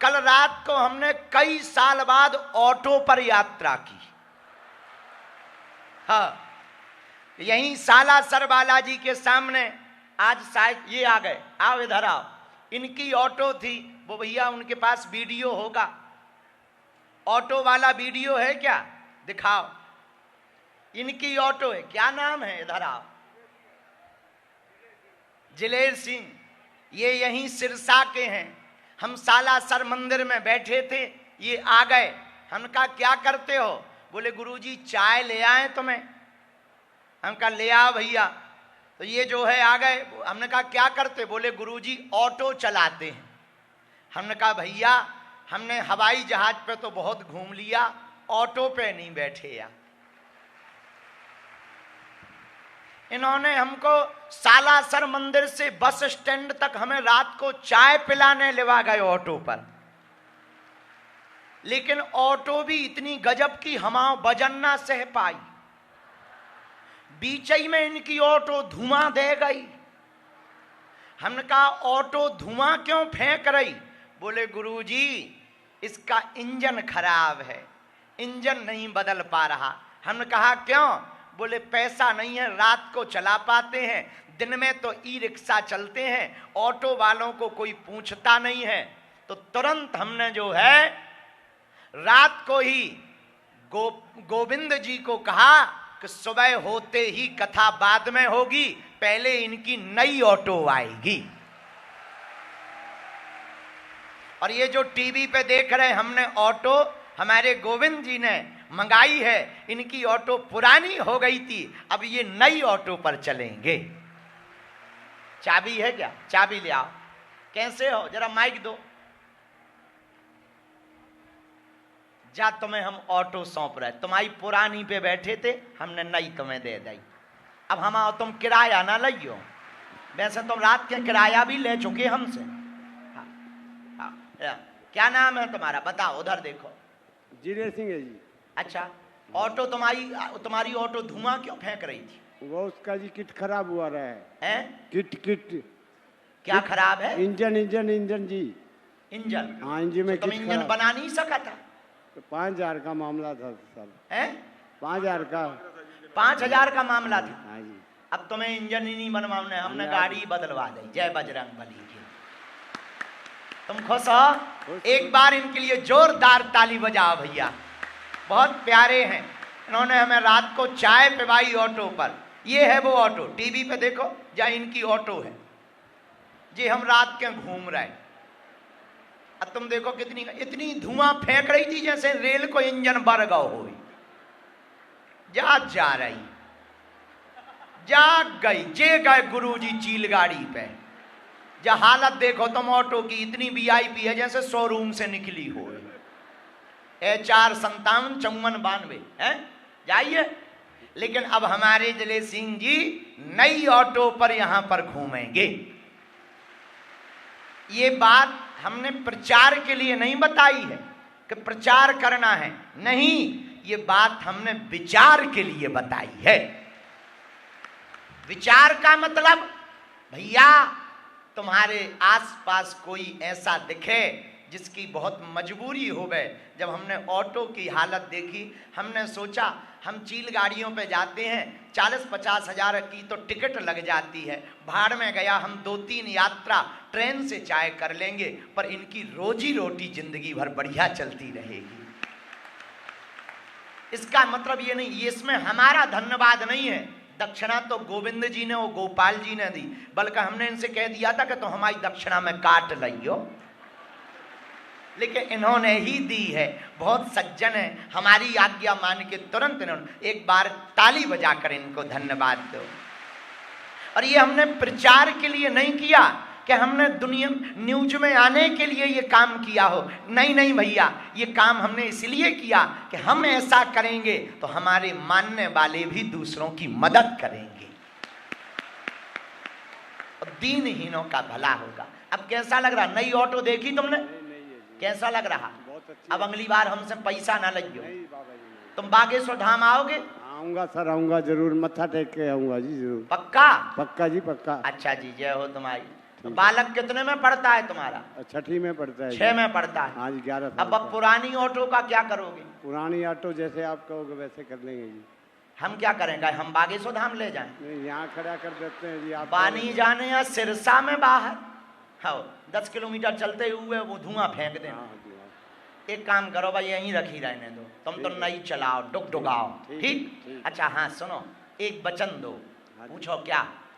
कल रात को हमने कई साल बाद ऑटो पर यात्रा की। हाँ, यहीं सालासर बालाजी के सामने आज शायद ये आ गए, आओ इधर आओ। इनकी ऑटो थी, वो भैया उनके पास वीडियो होगा, ऑटो वाला वीडियो है क्या? दिखाओ। इनकी ऑटो है, क्या नाम है? इधर आओ। जिलेर सिंह, ये यहीं सिरसा के हैं। हम सालासर मंदिर में बैठे थे, ये आ गए। हम कहा क्या करते हो? बोले गुरुजी चाय ले आए तुम्हें। हम कहा ले आओ भैया। तो ये जो है आ गए। हमने कहा क्या करते? बोले गुरुजी ऑटो चलाते हैं। हमने कहा भैया हमने हवाई जहाज पे तो बहुत घूम लिया, ऑटो पे नहीं बैठे यार। इन्होंने हमको सालासर मंदिर से बस स्टैंड तक हमें रात को चाय पिलाने लेवा गए ऑटो पर। लेकिन ऑटो भी इतनी गजब की हमाओं वजन ना सह पाई। बीच ही में इनकी ऑटो धुआं दे गई। हमने कहा ऑटो धुआं क्यों फेंक रही? बोले गुरुजी इसका इंजन खराब है, इंजन नहीं बदल पा रहा। हमने कहा क्यों? बोले पैसा नहीं है, रात को चला पाते हैं, दिन में तो ई रिक्शा चलते हैं, ऑटो वालों को कोई पूछता नहीं है। तो तुरंत हमने जो है रात को ही गोविंद जी को कहा कि सुबह होते ही कथा बाद में होगी, पहले इनकी नई ऑटो आएगी। और ये जो टीवी पे देख रहे हमने ऑटो, हमारे गोविंद जी ने मंगाई है। इनकी ऑटो पुरानी हो गई थी, अब ये नई ऑटो पर चलेंगे। चाबी है क्या? चाबी ले आओ। कैसे हो? जरा माइक दो। जा तुम्हें हम ऑटो सौंप रहे, तुम्हारी पुरानी पे बैठे थे, हमने नई तुम्हें दे दी। अब हम आओ, तुम किराया ना लियो। वैसे तुम रात के किराया भी ले चुके हमसे। हाँ, हाँ, क्या नाम है तुम्हारा? बताओ, उधर देखो। जिलेर सिंह है जी। अच्छा, ऑटो तुम्हारी ऑटो धुआं क्यों फेंक रही थी? वो उसका जी किट खराब हुआ रहा है। किट क्या खराब है? इंजन जी। इंजन? हाँ, इंजन में तुम इंजन बना नहीं सका था? तो 5,000 का मामला था सर। है 5,000 का? 5,000 का मामला था। हाँ जी। अब तुम्हें इंजन ही नहीं बनवाने, हमने गाड़ी बदलवा दी। जय बजरंग बली की। तुम खुश हो? एक बार इनके लिए जोरदार ताली बजाओ भैया, बहुत प्यारे हैं। इन्होंने हमें रात को चाय पिवाई ऑटो पर। ये है वो ऑटो, टीवी पे देखो जहाँ इनकी ऑटो है जी। हम रात के घूम रहे, अब तुम देखो कितनी इतनी धुआं फेंक रही थी जैसे रेल को इंजन बर गौ हो। जा रही, जाग गई, जे गए गुरुजी चील गाड़ी पे। जब हालत देखो तुम ऑटो की, इतनी वीआईपी है जैसे शोरूम से निकली हो। HR 575492 है, जाइए। लेकिन अब हमारे जिले सिंह जी नई ऑटो पर यहां पर घूमेंगे। ये बात हमने प्रचार के लिए नहीं बताई है कि प्रचार करना है, नहीं, ये बात हमने विचार के लिए बताई है। विचार का मतलब भैया तुम्हारे आसपास कोई ऐसा दिखे जिसकी बहुत मजबूरी हो गए। जब हमने ऑटो की हालत देखी, हमने सोचा हम चील गाड़ियों पे जाते हैं, 40-50 हजार की तो टिकट लग जाती है, भाड़ में गया हम 2-3 यात्रा ट्रेन से चाय कर लेंगे, पर इनकी रोजी रोटी जिंदगी भर बढ़िया चलती रहेगी। इसका मतलब ये नहीं, ये इसमें हमारा धन्यवाद नहीं है। दक्षिणा तो गोविंद जी ने, वो गोपाल जी ने दी, बल्कि हमने इनसे कह दिया था कि तुम हमारी दक्षिणा में काट लियो, लेकिन इन्होंने ही दी है। बहुत सज्जन है, हमारी आज्ञा मान के तुरंत इन्होंने। एक बार ताली बजाकर इनको धन्यवाद दो। और ये हमने प्रचार के लिए नहीं किया कि हमने दुनिया न्यूज में आने के लिए ये काम किया हो, नहीं भैया, ये काम हमने इसलिए किया कि हम ऐसा करेंगे तो हमारे मानने वाले भी दूसरों की मदद करेंगे और दीनहीनों का भला होगा। अब कैसा लग रहा? नई ऑटो देखी तुमने? कैसा लग रहा? अब अगली बार हमसे पैसा ना लगियो। तुम बागेश्वर धाम आओगे? आऊंगा सर, आऊंगा जरूर, मत्था टेक के आऊंगा जी, जरूर। पक्का? पक्का जी, पक्का। अच्छा जी, जय हो तुम्हारी। बालक कितने में पढ़ता है तुम्हारा? छठी में पढ़ता है। 6 में पढ़ता है। हाँ जी, 11 साल अब का। पुरानी ऑटो का क्या करोगे? पुरानी ऑटो जैसे आप कहोगे वैसे कर लेंगे जी। हम क्या करेंगे? हम बागेश्वर धाम ले जाएं? नहीं, यहाँ खड़ा कर देते हैं जी। आप पानी जाने या सिरसा में बाहर, हाँ 10 किलोमीटर चलते हुए वो धुआं फेंक देना। हाँ जी, हाँ। एक काम करो भाई, यहीं रखी रहने दो, तुम तो नहीं चलाओ, डुग डुगाओ। ठीक? अच्छा हाँ सुनो, एक वचन दो। पूछो क्या?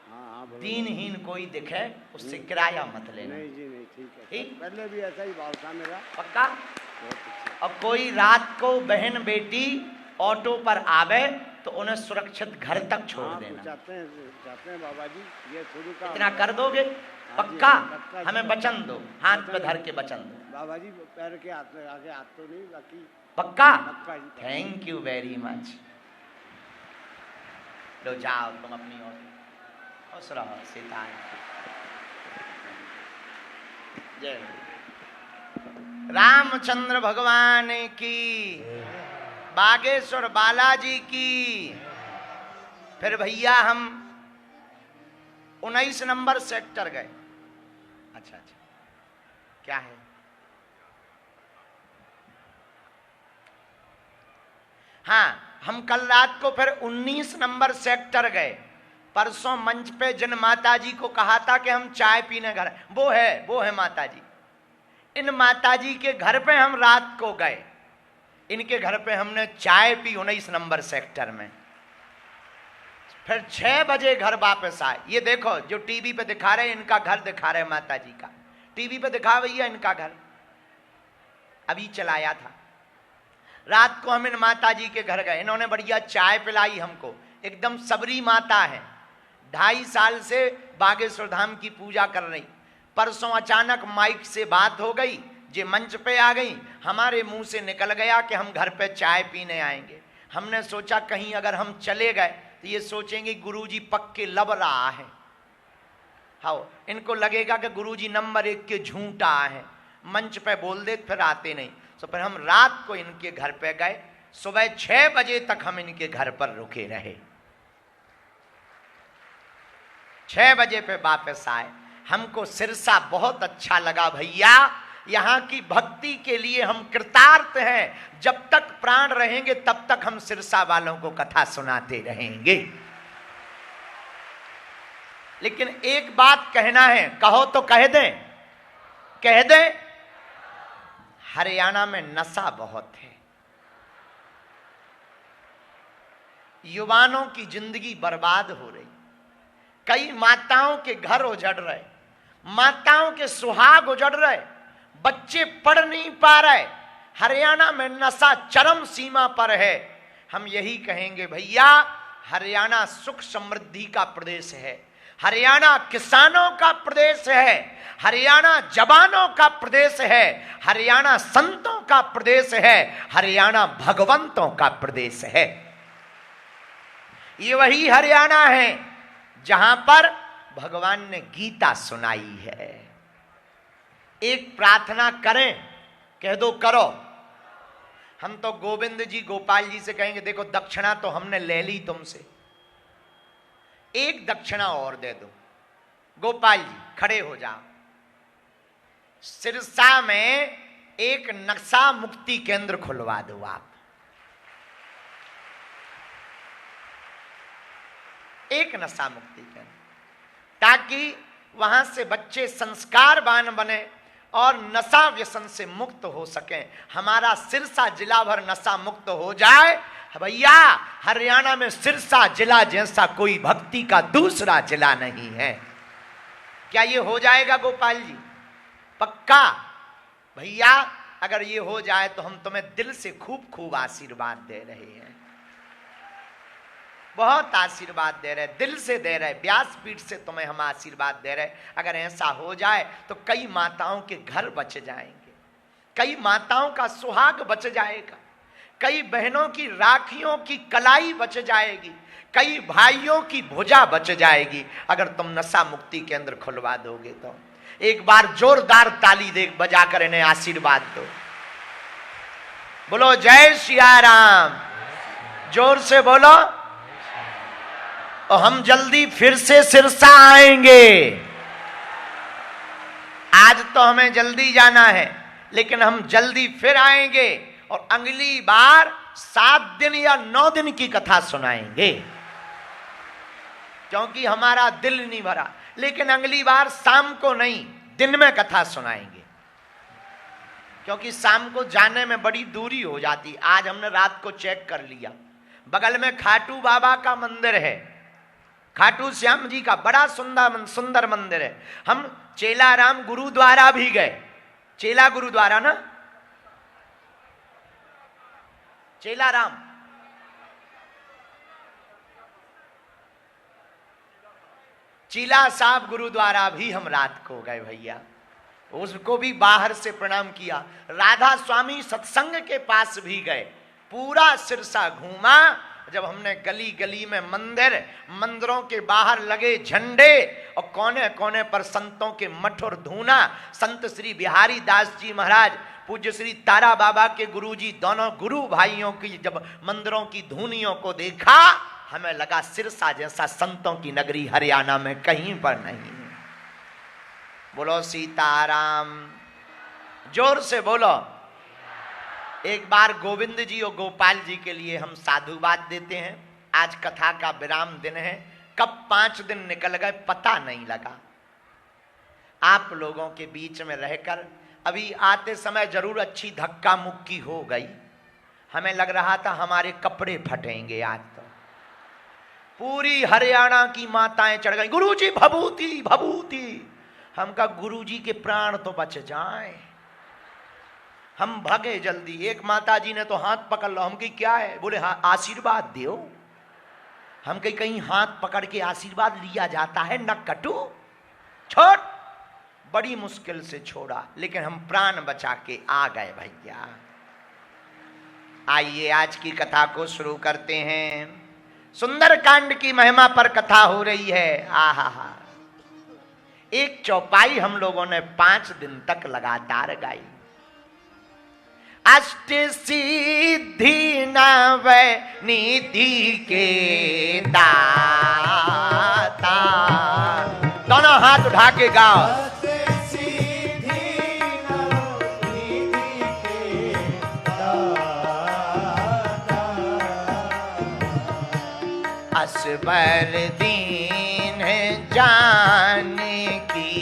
हाँ, बोलो। दीनहीन कोई दिखे उससे किराया मत लेना। नहीं जी, नहीं, ठीक है। ठीक? पहले भी ऐसा ही भाव था मेरा। पक्का? बहुत अच्छा। और कोई रात को बहन बेटी ऑटो पर आवे तो उन्हें सुरक्षित घर तक छोड़ हाँ, देना। चाहते हैं बाबा जी, ये शुरू का इतना कर दोगे? पक्का? हमें वचन दो, हाथ पे धर के वचन दो। बाबा जी पैर के हाथ में आगे हाथ तो नहीं, बाकी पक्का? पक्का जी। Thank you very much. लो जाओ तुम अपनी ओर, खुश रहो, सीताएं। जय रामचंद्र भगवान की, बागेश्वर बालाजी की। फिर भैया हम 19 नंबर सेक्टर गए। अच्छा अच्छा, क्या है? हाँ, हम कल रात को फिर 19 नंबर सेक्टर गए। परसों मंच पे जिन माताजी को कहा था कि हम चाय पीने घर, वो है माताजी। इन माताजी के घर पे हम रात को गए। इनके घर पे हमने चाय पी 19 नंबर सेक्टर में। फिर 6 बजे घर वापस आए। ये देखो जो टीवी पे दिखा रहे, इनका घर दिखा रहे माताजी का। टीवी पे दिखा भैया इनका घर, अभी चलाया था। रात को हम इन माताजी के घर गए, इन्होंने बढ़िया चाय पिलाई हमको। एकदम सबरी माता है, 2.5 साल से बागेश्वर धाम की पूजा कर रही। परसों अचानक माइक से बात हो गई, जे मंच पे आ गई। हमारे मुंह से निकल गया कि हम घर पे चाय पीने आएंगे। हमने सोचा कहीं अगर हम चले गए तो ये सोचेंगे गुरुजी पक्के लब रहा है। हाँ, इनको लगेगा कि गुरुजी नंबर 1 के झूठा है, मंच पे बोल दे फिर आते नहीं। तो फिर हम रात को इनके घर पे गए। सुबह 6 बजे तक हम इनके घर पर रुके रहे। 6 बजे पे वापस आए। हमको सिरसा बहुत अच्छा लगा भैया। यहाँ की भक्ति के लिए हम कृतार्थ हैं। जब तक प्राण रहेंगे तब तक हम सिरसा वालों को कथा सुनाते रहेंगे। लेकिन एक बात कहना है, कहो तो कह दें, कह दें। हरियाणा में नशा बहुत है, युवाओं की जिंदगी बर्बाद हो रही। कई माताओं के घर उजड़ रहे, माताओं के सुहाग उजड़ रहे, बच्चे पढ़ नहीं पा रहे। हरियाणा में नशा चरम सीमा पर है। हम यही कहेंगे भैया, हरियाणा सुख समृद्धि का प्रदेश है, हरियाणा किसानों का प्रदेश है, हरियाणा जवानों का प्रदेश है, हरियाणा संतों का प्रदेश है, हरियाणा भगवंतों का प्रदेश है। ये वही हरियाणा है जहां पर भगवान ने गीता सुनाई है। एक प्रार्थना करें, कह दो करो। हम तो गोविंद जी गोपाल जी से कहेंगे, देखो दक्षिणा तो हमने ले ली तुमसे, एक दक्षिणा और दे दो। गोपाल जी खड़े हो जाओ। सिरसा में एक नशा मुक्ति केंद्र खुलवा दो आप। एक नशा मुक्ति केंद्र, ताकि वहां से बच्चे संस्कारवान बने और नशा व्यसन से मुक्त हो सकें। हमारा सिरसा जिला भर नशा मुक्त हो जाए भैया। हरियाणा में सिरसा जिला जैसा कोई भक्ति का दूसरा जिला नहीं है। क्या ये हो जाएगा गोपाल जी? पक्का भैया? अगर ये हो जाए तो हम तुम्हें दिल से खूब खूब आशीर्वाद दे रहे हैं, बहुत आशीर्वाद दे रहे, दिल से दे रहे, व्यासपीठ से तुम्हें हम आशीर्वाद दे रहे। अगर ऐसा हो जाए तो कई माताओं के घर बच जाएंगे, कई माताओं का सुहाग बच जाएगा, कई बहनों की राखियों की कलाई बच जाएगी, कई भाइयों की भुजा बच जाएगी अगर तुम नशा मुक्ति केंद्र खुलवा दोगे तो। एक बार जोरदार ताली दे बजा कर इन्हें आशीर्वाद दो। बोलो जय सिया राम, जोर से बोलो। और हम जल्दी फिर से सिरसा आएंगे। आज तो हमें जल्दी जाना है, लेकिन हम जल्दी फिर आएंगे और अगली बार 7 दिन या 9 दिन की कथा सुनाएंगे, क्योंकि हमारा दिल नहीं भरा। लेकिन अगली बार शाम को नहीं, दिन में कथा सुनाएंगे, क्योंकि शाम को जाने में बड़ी दूरी हो जाती। आज हमने रात को चेक कर लिया, बगल में खाटू बाबा का मंदिर है, खाटू श्याम जी का बड़ा सुंदर मंदिर है। हम चेलाराम गुरुद्वारा भी गए, चेला गुरुद्वारा ना, चेलाराम, चीला साहब गुरुद्वारा भी हम रात को गए भैया, उसको भी बाहर से प्रणाम किया। राधा स्वामी सत्संग के पास भी गए, पूरा सिरसा घूमा। जब हमने गली गली में मंदिरों के बाहर लगे झंडे और कोने कोने पर संतों के मठ और धूना, संत श्री बिहारी दास जी महाराज, पूज्य श्री तारा बाबा के गुरुजी, दोनों गुरु भाइयों की जब मंदिरों की धुनियों को देखा, हमें लगा सिरसा जैसा संतों की नगरी हरियाणा में कहीं पर नहीं। बोलो सीताराम, जोर से बोलो। एक बार गोविंद जी और गोपाल जी के लिए हम साधुवाद देते हैं। आज कथा का विराम दिन है, कब 5 दिन निकल गए पता नहीं लगा। आप लोगों के बीच में रहकर अभी आते समय जरूर अच्छी धक्का मुक्की हो गई। हमें लग रहा था हमारे कपड़े फटेंगे। आज तो पूरी हरियाणा की माताएं चढ़ गई, गुरुजी भभूति भभूति। हम कहा गुरुजी के प्राण तो बच जाएं। हम भागे जल्दी। एक माता जी ने तो हाथ पकड़ लो। हम कही क्या है? बोले हाँ आशीर्वाद दो। हम कहीं हाथ पकड़ के आशीर्वाद लिया जाता है? न कटू, छोड़। बड़ी मुश्किल से छोड़ा, लेकिन हम प्राण बचा के आ गए भैया। आइए आज की कथा को शुरू करते हैं। सुंदरकांड की महिमा पर कथा हो रही है। आहा, एक चौपाई हम लोगों ने 5 दिन तक लगातार गाई। अष्ट सिद्धि नव निधि के दाता, दोनों हाथ उठा के गाओ। असबर दीन जान की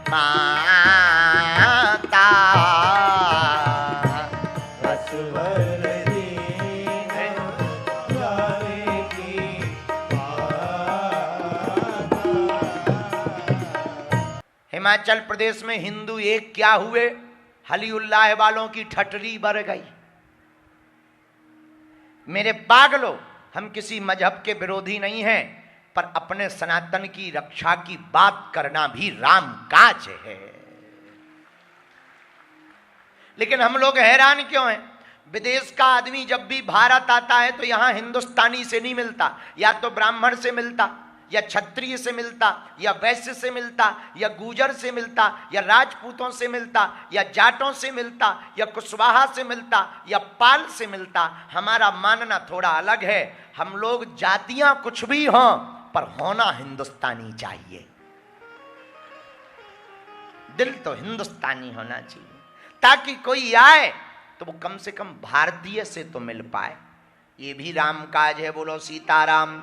माता, असबर दीन जान की माता। हिमाचल प्रदेश में हिंदू एक क्या हुए, हली उल्लाह वालों की ठटरी बढ़ गई। मेरे पागलों, हम किसी मजहब के विरोधी नहीं हैं, पर अपने सनातन की रक्षा की बात करना भी राम काज है। लेकिन हम लोग हैरान क्यों हैं? विदेश का आदमी जब भी भारत आता है तो यहां हिंदुस्तानी से नहीं मिलता, या तो ब्राह्मण से मिलता, या क्षत्रिय से मिलता, या वैश्य से मिलता, या गुर्जर से मिलता, या राजपूतों से मिलता, या जाटों से मिलता, या कुशवाहा से मिलता, या पाल से मिलता। हमारा मानना थोड़ा अलग है। हम लोग जातियां कुछ भी हों, पर होना हिंदुस्तानी चाहिए। दिल तो हिंदुस्तानी होना चाहिए, ताकि कोई आए तो वो कम से कम भारतीय से तो मिल पाए। ये भी राम काज है। बोलो सीताराम।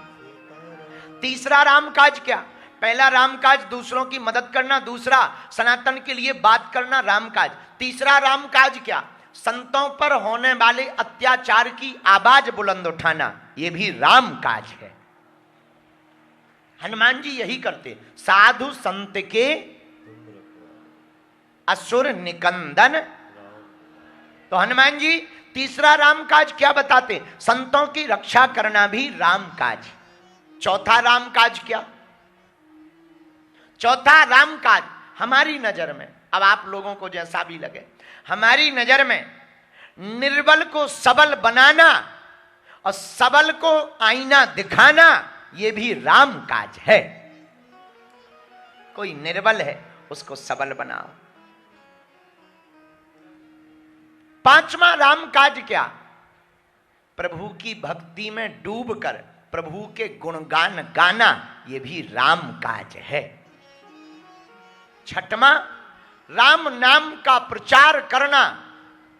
तीसरा राम काज क्या? पहला राम काज दूसरों की मदद करना, दूसरा सनातन के लिए बात करना, राम काज। तीसरा राम काज क्या? संतों पर होने वाले अत्याचार की आवाज बुलंद उठाना, यह भी राम काज है। हनुमान जी यही करते, साधु संत के असुर निकंदन। तो हनुमान जी तीसरा राम काज क्या बताते? संतों की रक्षा करना भी राम काज। चौथा राम काज क्या? चौथा राम काज हमारी नजर में, अब आप लोगों को जैसा भी लगे, हमारी नजर में निर्बल को सबल बनाना और सबल को आईना दिखाना, यह भी राम काज है। कोई निर्बल है उसको सबल बनाओ। पांचवा राम काज क्या? प्रभु की भक्ति में डूबकर प्रभु के गुणगान गाना, यह भी राम काज है। छठवां राम नाम का प्रचार करना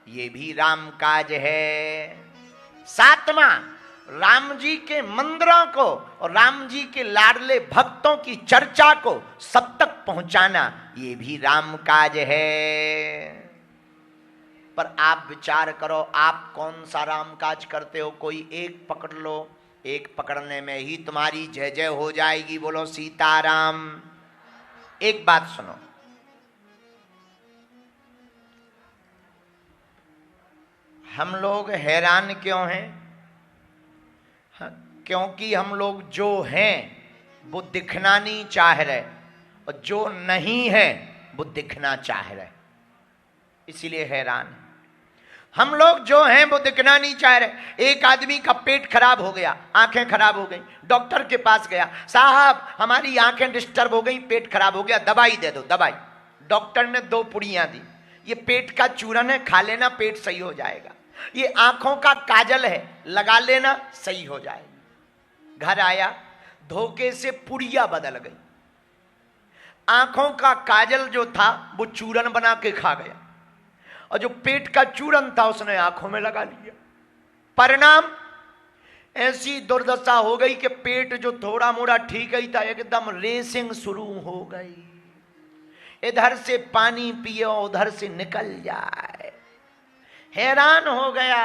ये भी राम काज है। सातवां, राम जी के मंदिरों को और राम जी के लाडले भक्तों की चर्चा को सब तक पहुंचाना ये भी राम काज है। पर आप विचार करो, आप कौन सा राम काज करते हो? कोई एक पकड़ लो, एक पकड़ने में ही तुम्हारी जय जय हो जाएगी। बोलो सीताराम। एक बात सुनो, हम लोग हैरान क्यों हैं? क्योंकि हम लोग जो हैं वो दिखना नहीं चाह रहे और जो नहीं है वो दिखना चाह रहे, इसीलिए हैरान है। हम लोग जो हैं वो दिखना नहीं चाह रहे। एक आदमी का पेट खराब हो गया, आंखें खराब हो गई, डॉक्टर के पास गया, साहब हमारी आंखें डिस्टर्ब हो गई, पेट खराब हो गया, दवाई दे दो। दवाई, डॉक्टर ने 2 पुड़ियां दी, ये पेट का चूरन है, खा लेना, पेट सही हो जाएगा। ये आंखों का काजल है, लगा लेना, सही हो जाएगा। घर आया, धोखे से पुड़िया बदल गई, आंखों का काजल जो था वो चूरन बना के खा गया और जो पेट का चूरन था उसने आंखों में लगा लिया। परिणाम ऐसी दुर्दशा हो गई कि पेट जो थोड़ा मोड़ा ठीक ही था एकदम रेसिंग शुरू हो गई, इधर से पानी पियो उधर से निकल जाए। हैरान हो गया,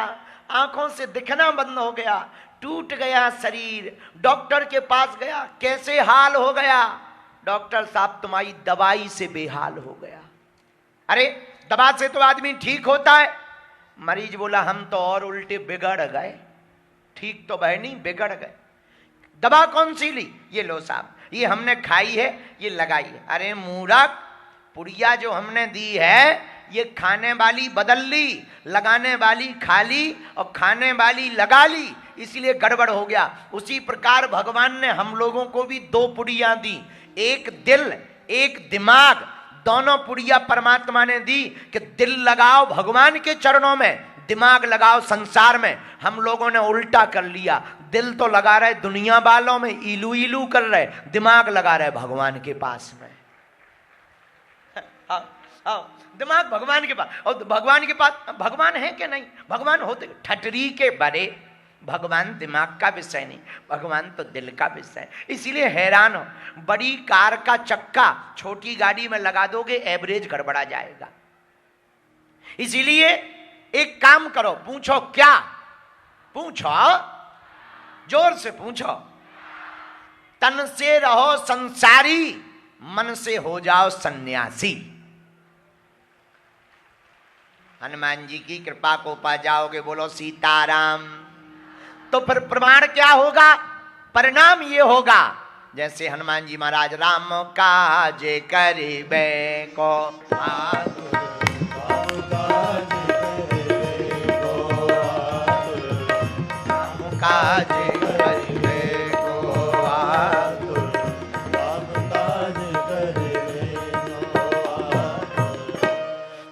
आंखों से दिखना बंद हो गया, टूट गया शरीर। डॉक्टर के पास गया, कैसे हाल हो गया? डॉक्टर साहब तुम्हारी दवाई से बेहाल हो गया। अरे दवा से तो आदमी ठीक होता है। मरीज बोला हम तो और उल्टे बिगड़ गए, ठीक तो भाई नहीं, बिगड़ गए। दवा कौन सी ली? ये लो साहब, ये हमने खाई है, ये लगाई है। अरे मूर्ख, पुड़िया जो हमने दी है ये खाने वाली बदल ली, लगाने वाली खा ली और खाने वाली लगा ली, इसलिए गड़बड़ हो गया। उसी प्रकार भगवान ने हम लोगों को भी 2 पुड़ियां दी, एक दिल एक दिमाग। दोनों पुड़िया परमात्मा ने दी कि दिल लगाओ भगवान के चरणों में, दिमाग लगाओ संसार में। हम लोगों ने उल्टा कर लिया, दिल तो लगा रहे दुनिया वालों में, इलू इलू कर रहे, दिमाग लगा रहे भगवान के पास में। दिमाग भगवान के पास, और भगवान के पास भगवान है कि नहीं? भगवान होते ठटरी के बड़े, भगवान दिमाग का विषय नहीं, भगवान तो दिल का विषय है। इसीलिए हैरान हो, बड़ी कार का चक्का छोटी गाड़ी में लगा दोगे एवरेज गड़बड़ा जाएगा। इसीलिए एक काम करो, पूछो क्या? पूछो, जोर से पूछो। तन से रहो संसारी, मन से हो जाओ सन्यासी। हनुमान जी की कृपा को पा जाओगे। बोलो सीताराम। तो फिर प्रमाण क्या होगा? परिणाम ये होगा जैसे हनुमान जी महाराज राम काज करिबे को काज करिबे को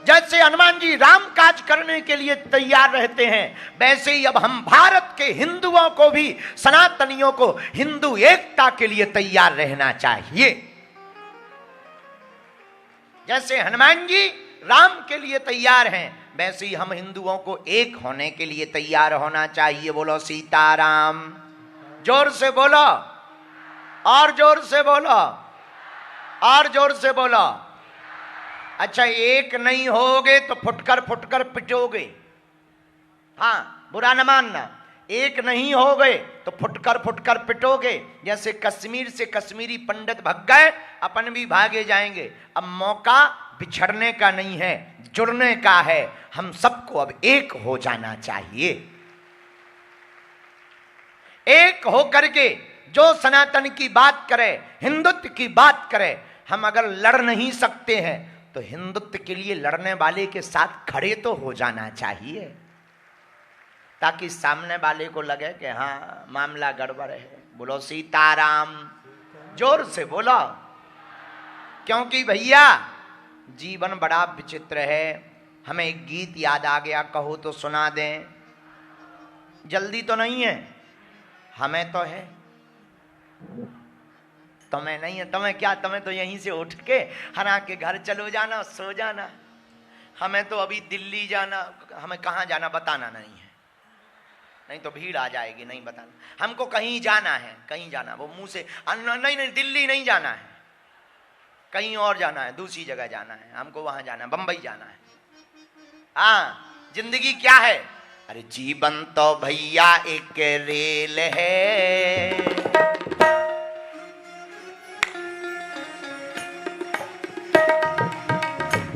जैसे हनुमान जी राम काज करने के लिए तैयार रहते हैं, वैसे ही अब हम भारत के हिंदुओं को भी, सनातनियों को हिंदू एकता के लिए तैयार रहना चाहिए। जैसे हनुमान जी राम के लिए तैयार हैं, वैसे ही हम हिंदुओं को एक होने के लिए तैयार होना चाहिए। बोलो सीताराम। जोर से बोलो, और जोर से बोलो, और जोर से बोलो। अच्छा, एक नहीं होगे तो फुटकर फुटकर पिटोगे। हाँ, बुरा न मानना, एक नहीं हो गए तो फुटकर फुटकर पिटोगे। जैसे कश्मीर से कश्मीरी पंडित भाग गए, अपन भी भागे जाएंगे। अब मौका बिछड़ने का नहीं है, जुड़ने का है। हम सबको अब एक हो जाना चाहिए। एक हो करके जो सनातन की बात करे, हिंदुत्व की बात करे। हम अगर लड़ नहीं सकते हैं तो हिंदुत्व के लिए लड़ने वाले के साथ खड़े तो हो जाना चाहिए, ताकि सामने वाले को लगे कि हाँ मामला गड़बड़ है। बोलो सीताराम। जोर से बोलो, क्योंकि भैया जीवन बड़ा विचित्र है। हमें एक गीत याद आ गया, कहो तो सुना दें। जल्दी तो नहीं है, हमें तो है। तुम्हें नहीं है, तुम्हें क्या, तुम्हें तो यहीं से उठ के हरा के घर चलो जाना, सो जाना। हमें तो अभी दिल्ली जाना, हमें कहाँ जाना बताना नहीं है, नहीं तो भीड़ आ जाएगी, नहीं बताना। हमको कहीं जाना है, कहीं जाना, वो मुंह से नहीं नहीं दिल्ली नहीं जाना है, कहीं और जाना है, दूसरी जगह जाना है, हमको वहां जाना है, बंबई जाना है। हाँ, जिंदगी क्या है? अरे जीवन तो भैया एक रेल है,